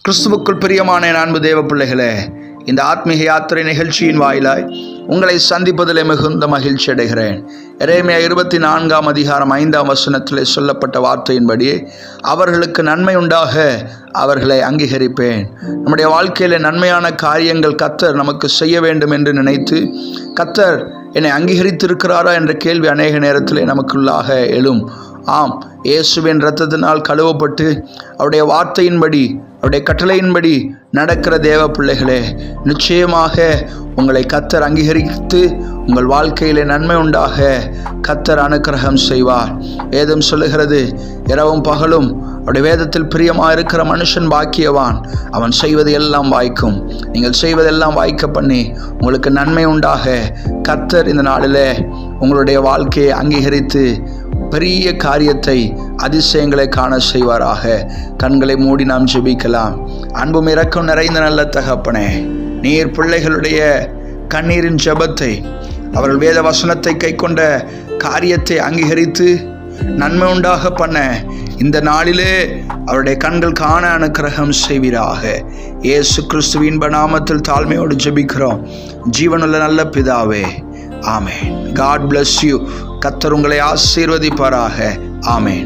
கிறிஸ்துவுக்குள் பிரியமான அன்பு தேவ பிள்ளைகளே, இந்த ஆத்மீக யாத்திரை நிகழ்ச்சியின் வாயிலாய் உங்களை சந்திப்பதில் மிகுந்த மகிழ்ச்சி அடைகிறேன். எரேமியா 24:5 சொல்லப்பட்ட வார்த்தையின்படி அவர்களுக்கு நன்மை உண்டாக அவர்களை அங்கீகரிப்பேன். நம்முடைய வாழ்க்கையில் நன்மையான காரியங்கள் கர்த்தர் நமக்கு செய்ய வேண்டும் என்று நினைத்து கர்த்தர் என்னை அங்கீகரித்திருக்கிறாரா என்ற கேள்வி அநேக நேரத்தில் நமக்குள்ளாக எழும். ஆம், இயேசுவின் இரத்தத்தினால் கழுவப்பட்டு அவருடைய வார்த்தையின்படி அவருடைய கட்டளையின்படி நடக்கிற தேவ பிள்ளைகளே, நிச்சயமாக உங்களை கர்த்தர் அங்கீகரித்து உங்கள் வாழ்க்கையிலே நன்மை உண்டாக கர்த்தர் அனுக்கிரகம் செய்வார். வேதம் சொல்லுகிறது, இரவும் பகலும் அவருடைய வேதத்தில் பிரியமாக இருக்கிற மனுஷன் பாக்கியவான், அவன் செய்வது எல்லாம் வாய்க்கும். நீங்கள் செய்வதெல்லாம் வாய்க்க பண்ணி உங்களுக்கு நன்மை உண்டாக கர்த்தர் இந்த நாளிலே உங்களுடைய வாழ்க்கையை அங்கீகரித்து பெரிய காரியத்தை அதிசயங்களை காண செய்வாராக. கண்களை மூடி நாம் ஜெபிக்கலாம். அன்பும் இரக்கம் நிறைந்த நல்ல தகப்பனே, நீர் பிள்ளைகளுடைய கண்ணீரின் ஜெபத்தை, அவர்கள் வேத வசனத்தை கைக்கொண்ட காரியத்தை அங்கீகரித்து நன்மை உண்டாக பண்ண இந்த நாளிலே அவருடைய கண்கள் காண அனுக்கிரகம் செய்வீராக. இயேசு கிறிஸ்துவின் நாமத்தில் தாழ்மையோடு ஜெபிக்கிறோம் ஜீவனுள்ள நல்ல பிதாவே, ஆமென். God bless you. கர்த்தர் உங்களை ஆசீர்வதிப்பாராக. ஆமென்.